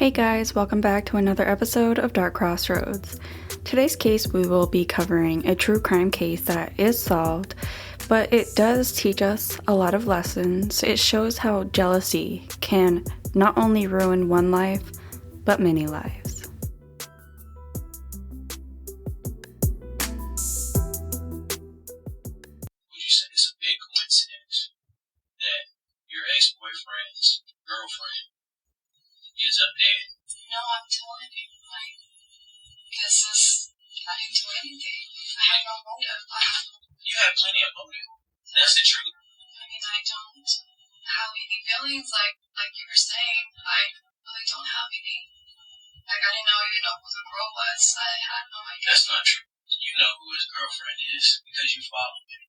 Hey guys, welcome back to another episode of Dark Crossroads. Today's case we will be covering a true crime case that is solved, but it does teach us a lot of lessons. It shows how jealousy can not only ruin one life, but many lives. Would you say it's a big coincidence that your ex-boyfriend's girlfriend ends up dead? No, I'm telling you, because I didn't do anything. I had no motive. You have plenty of motive. That's the truth. I don't have any feelings like you were saying. I really don't have any. I didn't know even know who the girl was. I had no idea. That's not true. You know who his girlfriend is because you followed him.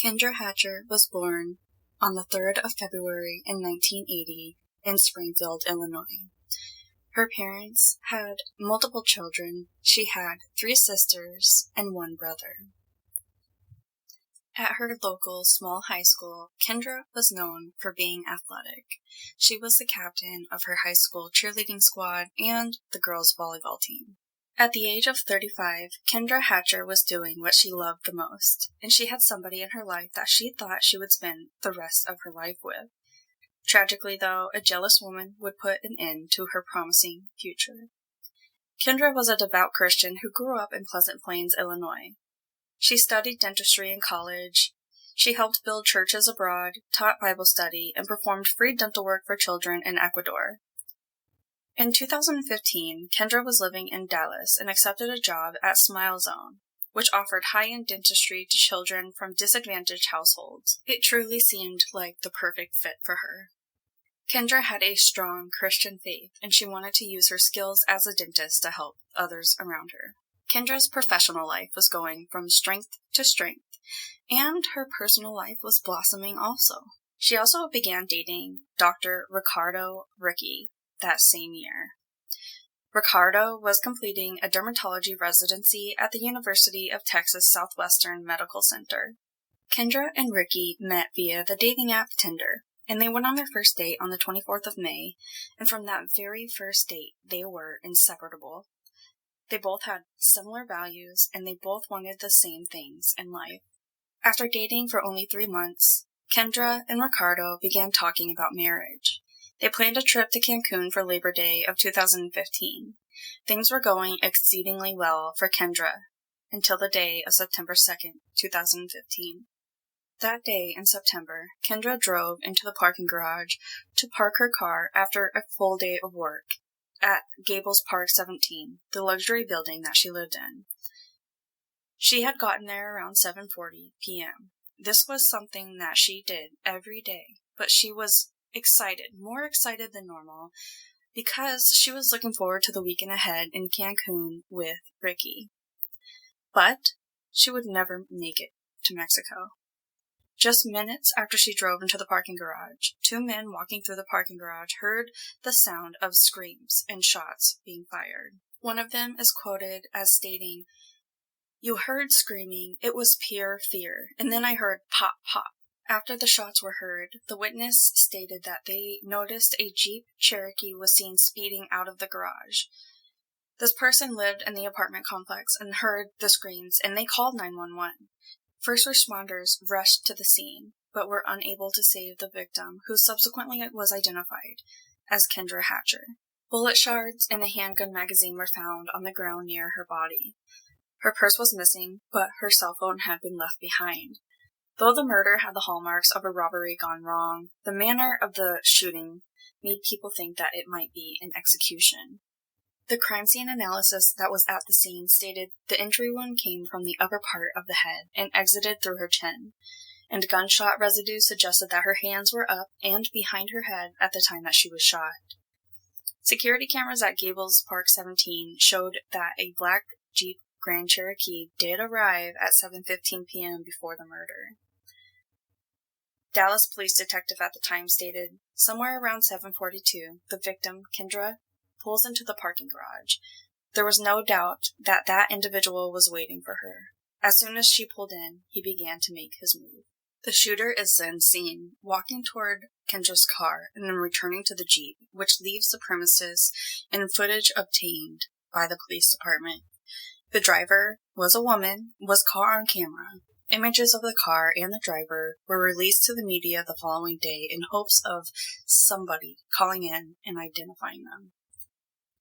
Kendra Hatcher was born on the 3rd of February in 1980 in Springfield, Illinois. Her parents had multiple children. She had 3 sisters and 1 brother. At her local small high school, Kendra was known for being athletic. She was the captain of her high school cheerleading squad and the girls' volleyball team. At the age of 35, Kendra Hatcher was doing what she loved the most, and she had somebody in her life that she thought she would spend the rest of her life with. Tragically, though, a jealous woman would put an end to her promising future. Kendra was a devout Christian who grew up in Pleasant Plains, Illinois. She studied dentistry in college. She helped build churches abroad, taught Bible study, and performed free dental work for children in Ecuador. In 2015, Kendra was living in Dallas and accepted a job at Smile Zone, which offered high-end dentistry to children from disadvantaged households. It truly seemed like the perfect fit for her. Kendra had a strong Christian faith, and she wanted to use her skills as a dentist to help others around her. Kendra's professional life was going from strength to strength, and her personal life was blossoming also. She also began dating Dr. Ricardo Ricky that same year. Ricardo was completing a dermatology residency at the University of Texas Southwestern Medical Center. Kendra and Ricky met via the dating app Tinder, and they went on their first date on the 24th of May, and from that very first date, they were inseparable. They both had similar values, and they both wanted the same things in life. After dating for only 3 months, Kendra and Ricardo began talking about marriage. They planned a trip to Cancun for Labor Day of 2015. Things were going exceedingly well for Kendra until the day of September 2nd, 2015. That day in September, Kendra drove into the parking garage to park her car after a full day of work at Gables Park 17, the luxury building that she lived in. She had gotten there around 7:40 p.m. This was something that she did every day, but she was excited, more excited than normal, because she was looking forward to the weekend ahead in Cancun with Ricky. But she would never make it to Mexico. Just minutes after she drove into the parking garage, 2 men walking through the parking garage heard the sound of screams and shots being fired. One of them is quoted as stating, "You heard screaming, it was pure fear, and then I heard pop, pop." After the shots were heard, the witness stated that they noticed a Jeep Cherokee was seen speeding out of the garage. This person lived in the apartment complex and heard the screams, and they called 911. First responders rushed to the scene, but were unable to save the victim, who subsequently was identified as Kendra Hatcher. Bullet shards and a handgun magazine were found on the ground near her body. Her purse was missing, but her cell phone had been left behind. Though the murder had the hallmarks of a robbery gone wrong, the manner of the shooting made people think that it might be an execution. The crime scene analysis that was at the scene stated the injury wound came from the upper part of the head and exited through her chin, and gunshot residue suggested that her hands were up and behind her head at the time that she was shot. Security cameras at Gables Park 17 showed that a black Jeep Grand Cherokee did arrive at 7:15 p.m. before the murder. Dallas police detective at the time stated, somewhere around 7:42, the victim, Kendra, pulls into the parking garage. There was no doubt that that individual was waiting for her. As soon as she pulled in, he began to make his move. The shooter is then seen walking toward Kendra's car and then returning to the Jeep, which leaves the premises in footage obtained by the police department. The driver was a woman, was caught on camera. Images of the car and the driver were released to the media the following day in hopes of somebody calling in and identifying them.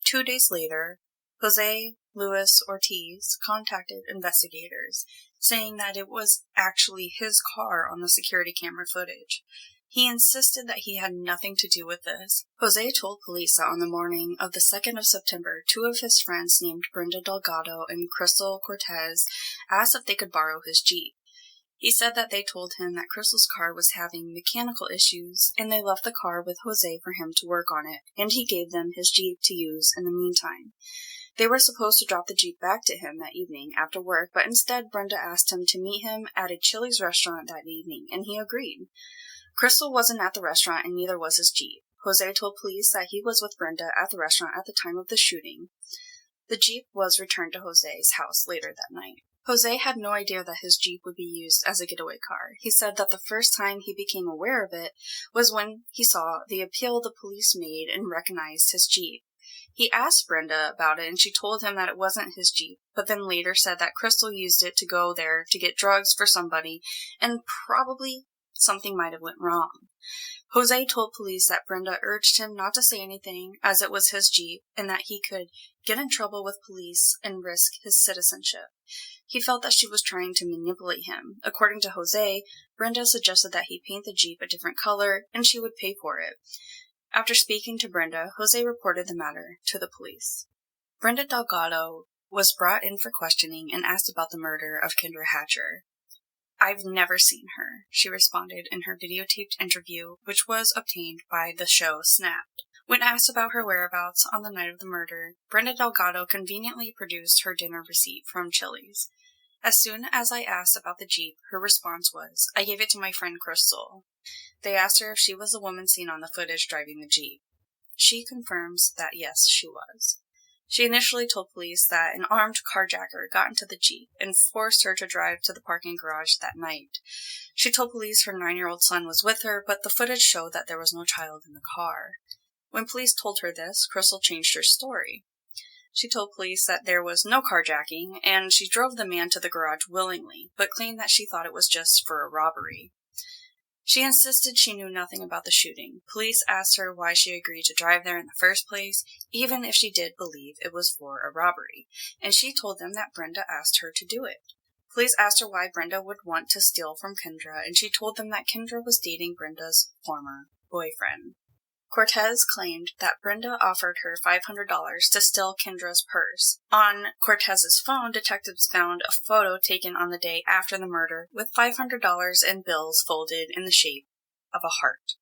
2 days later, Jose Luis Ortiz contacted investigators, saying that it was actually his car on the security camera footage. He insisted that he had nothing to do with this. Jose told police that on the morning of the 2nd of September, 2 of his friends named Brenda Delgado and Crystal Cortez asked if they could borrow his Jeep. He said that they told him that Crystal's car was having mechanical issues, and they left the car with Jose for him to work on it, and he gave them his Jeep to use in the meantime. They were supposed to drop the Jeep back to him that evening after work, but instead Brenda asked him to meet him at a Chili's restaurant that evening, and he agreed. Crystal wasn't at the restaurant, and neither was his Jeep. Jose told police that he was with Brenda at the restaurant at the time of the shooting. The Jeep was returned to Jose's house later that night. Jose had no idea that his Jeep would be used as a getaway car. He said that the first time he became aware of it was when he saw the appeal the police made and recognized his Jeep. He asked Brenda about it, and she told him that it wasn't his Jeep, but then later said that Crystal used it to go there to get drugs for somebody, and probably something might have went wrong. Jose told police that Brenda urged him not to say anything, as it was his Jeep, and that he could get in trouble with police and risk his citizenship. He felt that she was trying to manipulate him. According to Jose, Brenda suggested that he paint the Jeep a different color, and she would pay for it. After speaking to Brenda, Jose reported the matter to the police. Brenda Delgado was brought in for questioning and asked about the murder of Kendra Hatcher. "I've never seen her," she responded in her videotaped interview, which was obtained by the show Snapped. When asked about her whereabouts on the night of the murder, Brenda Delgado conveniently produced her dinner receipt from Chili's. As soon as I asked about the Jeep, her response was, "I gave it to my friend Crystal." They asked her if she was the woman seen on the footage driving the Jeep. She confirms that yes, she was. She initially told police that an armed carjacker got into the Jeep and forced her to drive to the parking garage that night. She told police her 9-year-old son was with her, but the footage showed that there was no child in the car. When police told her this, Crystal changed her story. She told police that there was no carjacking, and she drove the man to the garage willingly, but claimed that she thought it was just for a robbery. She insisted she knew nothing about the shooting. Police asked her why she agreed to drive there in the first place, even if she did believe it was for a robbery, and she told them that Brenda asked her to do it. Police asked her why Brenda would want to steal from Kendra, and she told them that Kendra was dating Brenda's former boyfriend. Cortez claimed that Brenda offered her $500 to steal Kendra's purse. On Cortez's phone, detectives found a photo taken on the day after the murder with $500 in bills folded in the shape of a heart.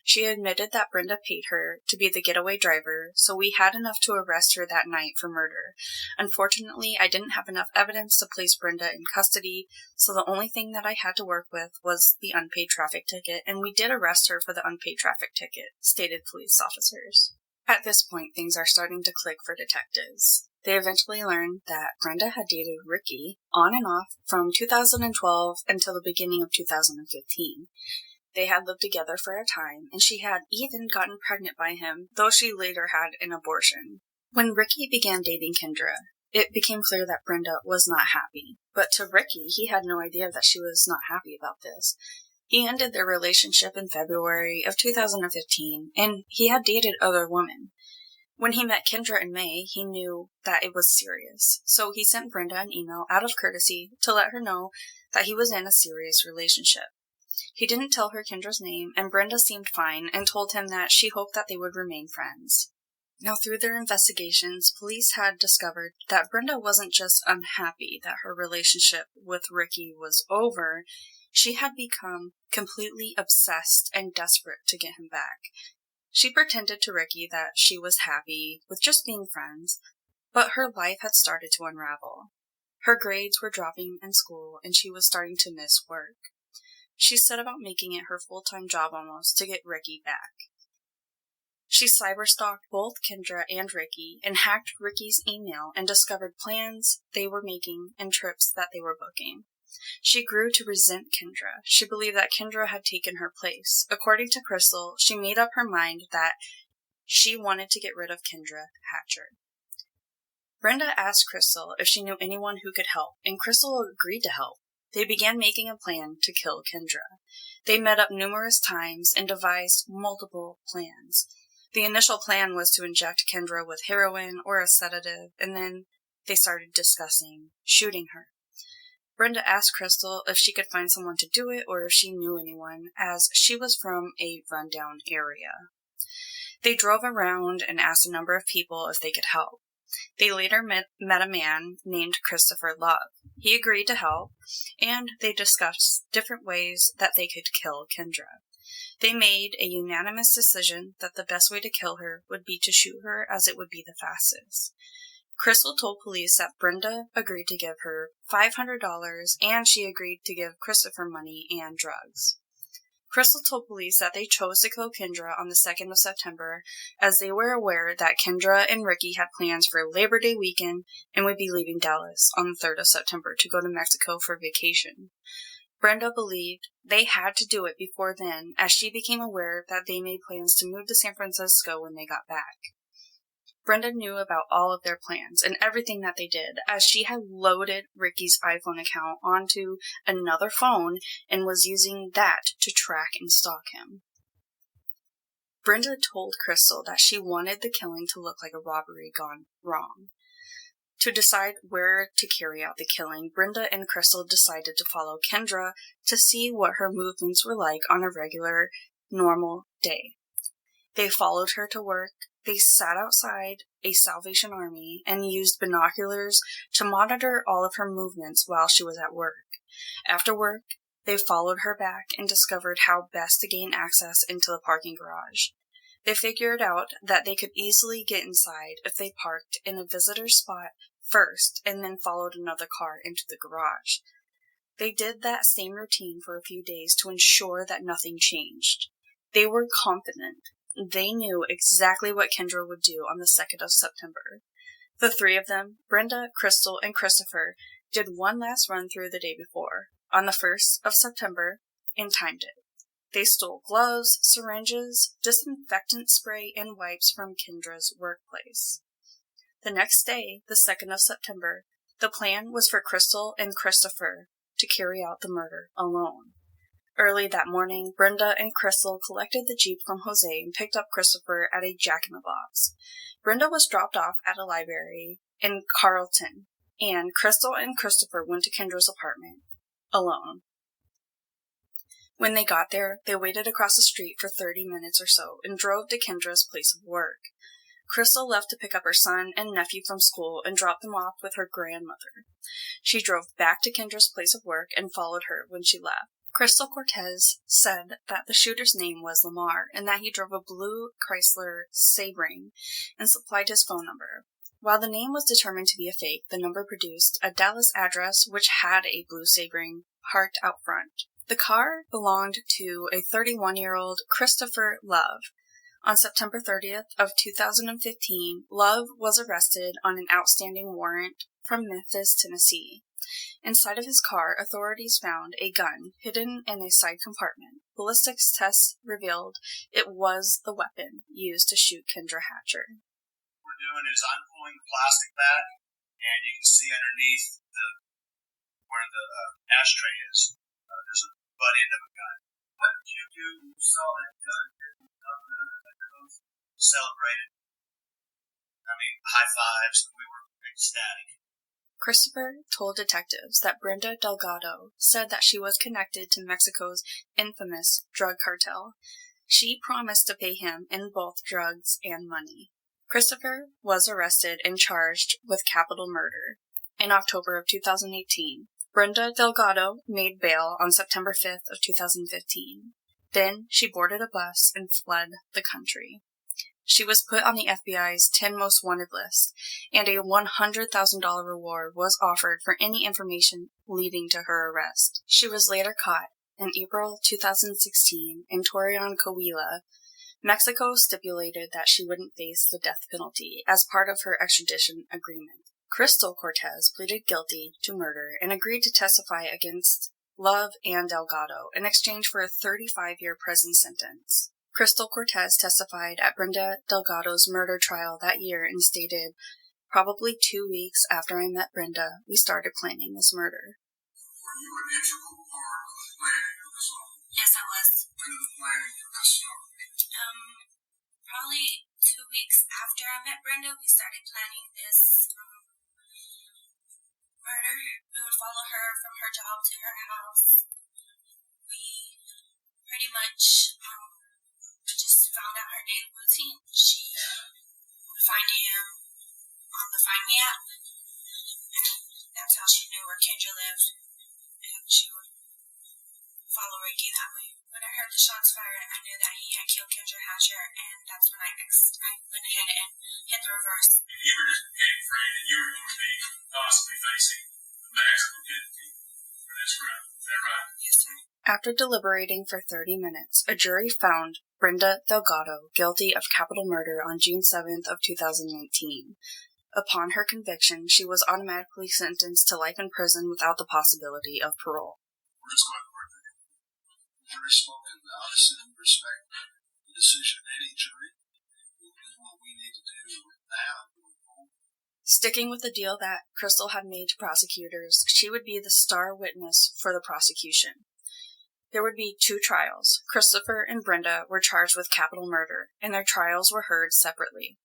She admitted that Brenda paid her to be the getaway driver, so we had enough to arrest her that night for murder. Unfortunately, I didn't have enough evidence to place Brenda in custody, so the only thing that I had to work with was the unpaid traffic ticket, and we did arrest her for the unpaid traffic ticket, stated police officers. At this point, things are starting to click for detectives. They eventually learned that Brenda had dated Ricky on and off from 2012 until the beginning of 2015. They had lived together for a time, and she had even gotten pregnant by him, though she later had an abortion. When Ricky began dating Kendra, it became clear that Brenda was not happy. But to Ricky, he had no idea that she was not happy about this. He ended their relationship in February of 2015, and he had dated other women. When he met Kendra in May, he knew that it was serious, so he sent Brenda an email out of courtesy to let her know that he was in a serious relationship. He didn't tell her Kendra's name, and Brenda seemed fine and told him that she hoped that they would remain friends. Now, through their investigations, police had discovered that Brenda wasn't just unhappy that her relationship with Ricky was over, she had become completely obsessed and desperate to get him back. She pretended to Ricky that she was happy with just being friends, but her life had started to unravel. Her grades were dropping in school, and she was starting to miss work. She set about making it her full-time job almost to get Ricky back. She cyberstalked both Kendra and Ricky and hacked Ricky's email and discovered plans they were making and trips that they were booking. She grew to resent Kendra. She believed that Kendra had taken her place. According to Crystal, she made up her mind that she wanted to get rid of Kendra Hatcher. Brenda asked Crystal if she knew anyone who could help, and Crystal agreed to help. They began making a plan to kill Kendra. They met up numerous times and devised multiple plans. The initial plan was to inject Kendra with heroin or a sedative, and then they started discussing shooting her. Brenda asked Crystal if she could find someone to do it or if she knew anyone, as she was from a rundown area. They drove around and asked a number of people if they could help. They later met a man named Christopher Love. He agreed to help, and they discussed different ways that they could kill Kendra. They made a unanimous decision that the best way to kill her would be to shoot her, as it would be the fastest. Crystal told police that Brenda agreed to give her $500, and she agreed to give Christopher money and drugs. Crystal told police that they chose to kill Kendra on the 2nd of September, as they were aware that Kendra and Ricky had plans for Labor Day weekend and would be leaving Dallas on the 3rd of September to go to Mexico for vacation. Brenda believed they had to do it before then, as she became aware that they made plans to move to San Francisco when they got back. Brenda knew about all of their plans and everything that they did, as she had loaded Ricky's iPhone account onto another phone and was using that to track and stalk him. Brenda told Crystal that she wanted the killing to look like a robbery gone wrong. To decide where to carry out the killing, Brenda and Crystal decided to follow Kendra to see what her movements were like on a regular, normal day. They followed her to work. They sat outside a Salvation Army and used binoculars to monitor all of her movements while she was at work. After work, they followed her back and discovered how best to gain access into the parking garage. They figured out that they could easily get inside if they parked in a visitor spot first and then followed another car into the garage. They did that same routine for a few days to ensure that nothing changed. They were confident. They knew exactly what Kendra would do on the 2nd of September. The three of them, Brenda, Crystal, and Christopher, did one last run through the day before, on the 1st of September, and timed it. They stole gloves, syringes, disinfectant spray, and wipes from Kendra's workplace. The next day, the 2nd of September, the plan was for Crystal and Christopher to carry out the murder alone. Early that morning, Brenda and Crystal collected the Jeep from Jose and picked up Christopher at a Jack-in-the-Box. Brenda was dropped off at a library in Carlton, and Crystal and Christopher went to Kendra's apartment, alone. When they got there, they waited across the street for 30 minutes or so and drove to Kendra's place of work. Crystal left to pick up her son and nephew from school and drop them off with her grandmother. She drove back to Kendra's place of work and followed her when she left. Crystal Cortez said that the shooter's name was Lamar and that he drove a blue Chrysler Sebring and supplied his phone number. While the name was determined to be a fake, the number produced a Dallas address which had a blue Sebring parked out front. The car belonged to a 31-year-old Christopher Love. On September 30th of 2015, Love was arrested on an outstanding warrant from Memphis, Tennessee. Inside of his car, authorities found a gun hidden in a side compartment. Ballistics tests revealed it was the weapon used to shoot Kendra Hatcher. What we're doing is I'm pulling the plastic back, and you can see underneath where the ashtray is, there's a butt end of a gun. What did you do when you saw that gun? Celebrated. I mean, high fives. We were ecstatic. Christopher told detectives that Brenda Delgado said that she was connected to Mexico's infamous drug cartel. She promised to pay him in both drugs and money. Christopher was arrested and charged with capital murder. In October of 2018, Brenda Delgado made bail on September 5th of 2015. Then she boarded a bus and fled the country. She was put on the FBI's 10 Most Wanted list, and a $100,000 reward was offered for any information leading to her arrest. She was later caught in April 2016 in Torreon, Coahuila. Mexico stipulated that she wouldn't face the death penalty as part of her extradition agreement. Crystal Cortez pleaded guilty to murder and agreed to testify against Love and Delgado in exchange for a 35-year prison sentence. Crystal Cortez testified at Brenda Delgado's murder trial that year and stated, "Probably 2 weeks after I met Brenda, we started planning this murder." Were you an integral part of the planning of this all? Yes, I was. When did the planning of this start? Probably 2 weeks after I met Brenda, we started planning this murder. We would follow her from her job to her house. We pretty much just found out her daily routine. She would find him on the Find Me app, and that's how she knew where Kendra lived, and she would follow Ricky that way. When I heard the shots fired, I knew that he had killed Kendra Hatcher, and that's when I went ahead and hit the reverse. And you were just getting afraid that you were going to be possibly facing the maximum penalty for this crime. Is that right? Yes, sir. After deliberating for 30 minutes, a jury found Brenda Delgado guilty of capital murder on June 7th of 2019. Upon her conviction, she was automatically sentenced to life in prison without the possibility of parole. We're just going to work with it. Very spoken, honest, and respect the decision of any jury. We'll do what we need to do now. Sticking with the deal that Crystal had made to prosecutors, she would be the star witness for the prosecution. There would be 2 trials. Christopher and Brenda were charged with capital murder, and their trials were heard separately.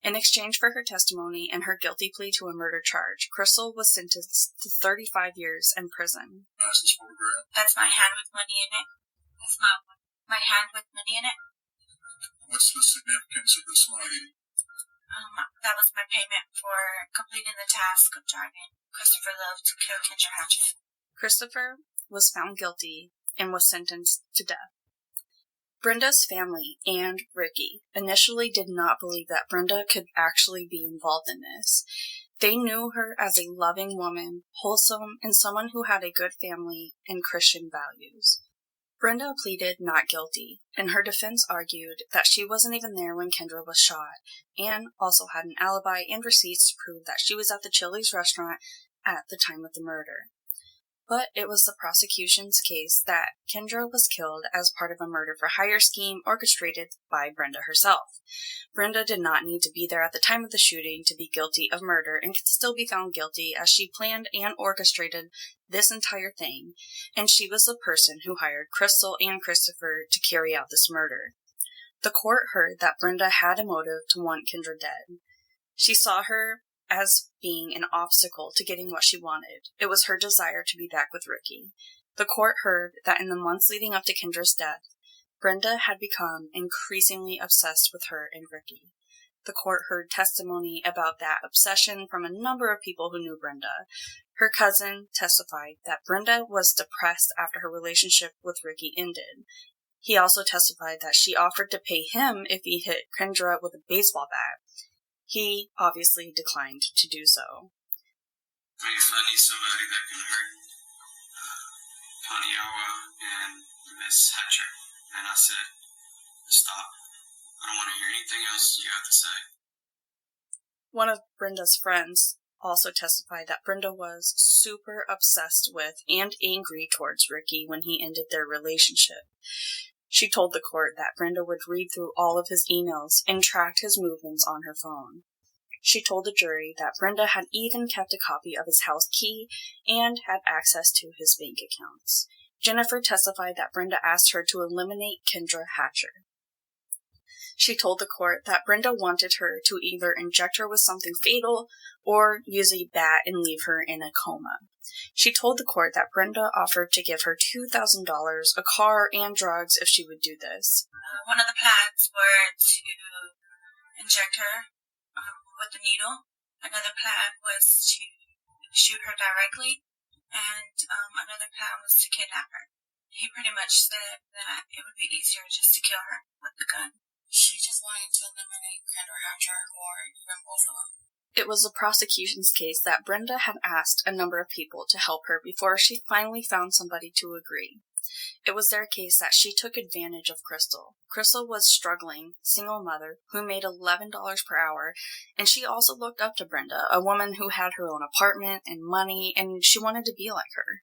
In exchange for her testimony and her guilty plea to a murder charge, Crystal was sentenced to 35 years in prison. How's this photograph? That's my hand with money in it. That's my hand with money in it. What's the significance of this money? That was my payment for completing the task of driving Christopher Love to kill Kendra Hatcher. Christopher was found guilty and was sentenced to death. Brenda's family and Ricky initially did not believe that Brenda could actually be involved in this. They knew her as a loving woman, wholesome, and someone who had a good family and Christian values. Brenda pleaded not guilty, and her defense argued that she wasn't even there when Kendra was shot, and also had an alibi and receipts to prove that she was at the Chili's restaurant at the time of the murder. But it was the prosecution's case that Kendra was killed as part of a murder-for-hire scheme orchestrated by Brenda herself. Brenda did not need to be there at the time of the shooting to be guilty of murder and could still be found guilty as she planned and orchestrated this entire thing, and she was the person who hired Crystal and Christopher to carry out this murder. The court heard that Brenda had a motive to want Kendra dead. She saw her as being an obstacle to getting what she wanted. It was her desire to be back with Ricky. The court heard that in the months leading up to Kendra's death, Brenda had become increasingly obsessed with her and Ricky. The court heard testimony about that obsession from a number of people who knew Brenda. Her cousin testified that Brenda was depressed after her relationship with Ricky ended. He also testified that she offered to pay him if he hit Kendra with a baseball bat. He obviously declined to do so. I need somebody that can hurt Paniawa and Miss Hatcher. And I said, stop. I don't want to hear anything else you have to say. One of Brenda's friends also testified that Brenda was super obsessed with and angry towards Ricky when he ended their relationship. She told the court that Brenda would read through all of his emails and tracked his movements on her phone. She told the jury that Brenda had even kept a copy of his house key and had access to his bank accounts. Jennifer testified that Brenda asked her to eliminate Kendra Hatcher. She told the court that Brenda wanted her to either inject her with something fatal or use a bat and leave her in a coma. She told the court that Brenda offered to give her $2,000, a car, and drugs if she would do this. One of the plans were to inject her with the needle. Another plan was to shoot her directly. And another plan was to kidnap her. He pretty much said that it would be easier just to kill her with the gun. She just wanted to eliminate Kendra Hatcher or even both of them. It was the prosecution's case that Brenda had asked a number of people to help her before she finally found somebody to agree. It was their case that she took advantage of Crystal. Crystal was struggling, single mother, who made $11 per hour, and she also looked up to Brenda, a woman who had her own apartment and money, and she wanted to be like her.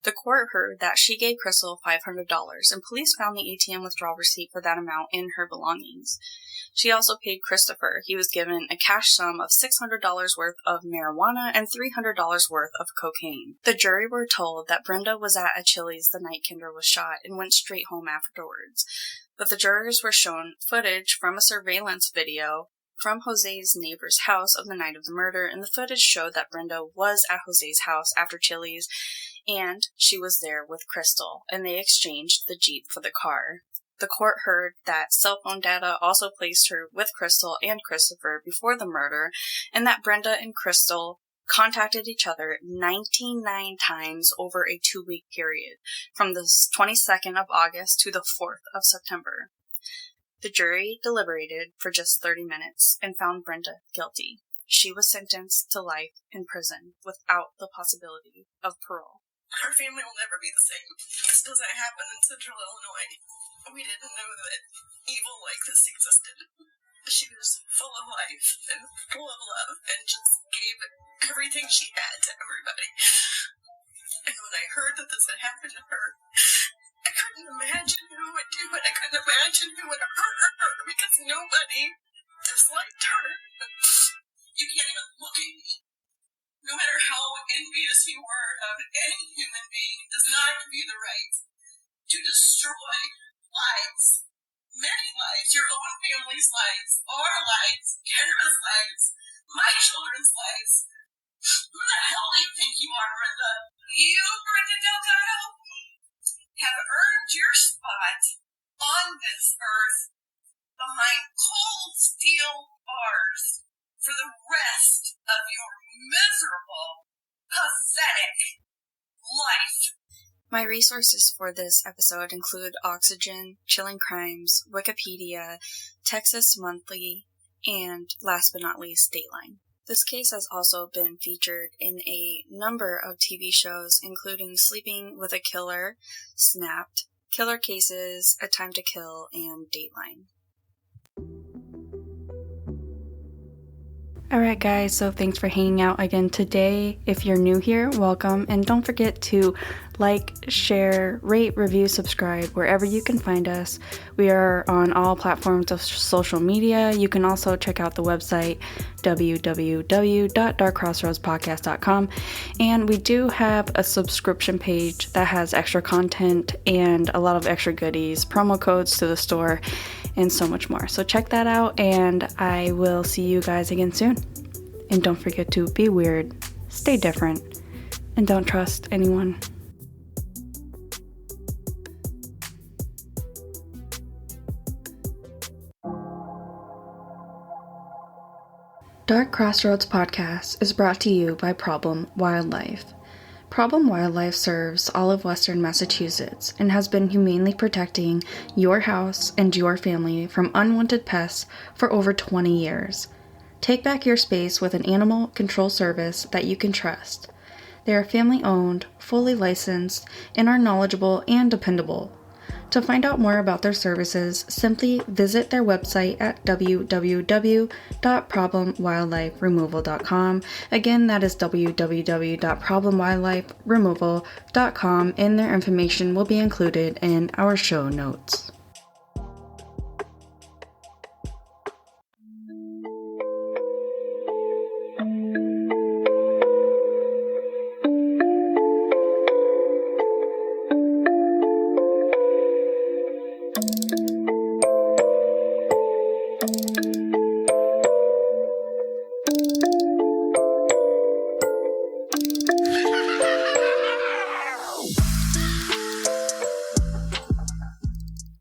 The court heard that she gave Crystal $500, and police found the ATM withdrawal receipt for that amount in her belongings. She also paid Christopher. He was given a cash sum of $600 worth of marijuana and $300 worth of cocaine. The jury were told that Brenda was at a Chili's the night Kendra was shot and went straight home afterwards. But the jurors were shown footage from a surveillance video from Jose's neighbor's house of the night of the murder, and the footage showed that Brenda was at Jose's house after Chili's, and she was there with Crystal, and they exchanged the Jeep for the car. The court heard that cell phone data also placed her with Crystal and Christopher before the murder, and that Brenda and Crystal contacted each other 99 times over a 2-week period, from the 22nd of August to the 4th of September. The jury deliberated for just 30 minutes and found Brenda guilty. She was sentenced to life in prison without the possibility of parole. Our family will never be the same. This doesn't happen in Central Illinois. We didn't know that evil like this existed. She was full of life and full of love and just gave everything she had to everybody. And when I heard that this had happened to her, I couldn't imagine who would do it. I couldn't imagine who would hurt her because nobody disliked her. You can't even look at me. No matter how envious you were of any human being, it does not give you the right to destroy lives, many lives, your own family's lives, our lives, Kendra's lives, my children's lives. Who the hell do you think you are, Brenda? You, Brenda Delgado, have earned your spot on this earth behind cold steel bars for the rest of your miserable, pathetic life. My resources for this episode include Oxygen, Chilling Crimes, Wikipedia, Texas Monthly, and last but not least, Dateline. This case has also been featured in a number of TV shows, including Sleeping with a Killer, Snapped, Killer Cases, A Time to Kill, and Dateline. Alright guys, so thanks for hanging out again today. If you're new here, welcome, and don't forget to like, share, rate, review, subscribe wherever you can find us. We are on all platforms of social media. You can also check out the website www.darkcrossroadspodcast.com, and we do have a subscription page that has extra content and a lot of extra goodies, promo codes to the store, and so much more. So check that out, and I will see you guys again soon. And don't forget to be weird, stay different, and don't trust anyone. Dark Crossroads Podcast is brought to you by Problem Wildlife. Problem Wildlife serves all of Western Massachusetts and has been humanely protecting your house and your family from unwanted pests for over 20 years. Take back your space with an animal control service that you can trust. They are family-owned, fully licensed, and are knowledgeable and dependable. To find out more about their services, simply visit their website at www.problemwildliferemoval.com. Again, that is www.problemwildliferemoval.com, and their information will be included in our show notes.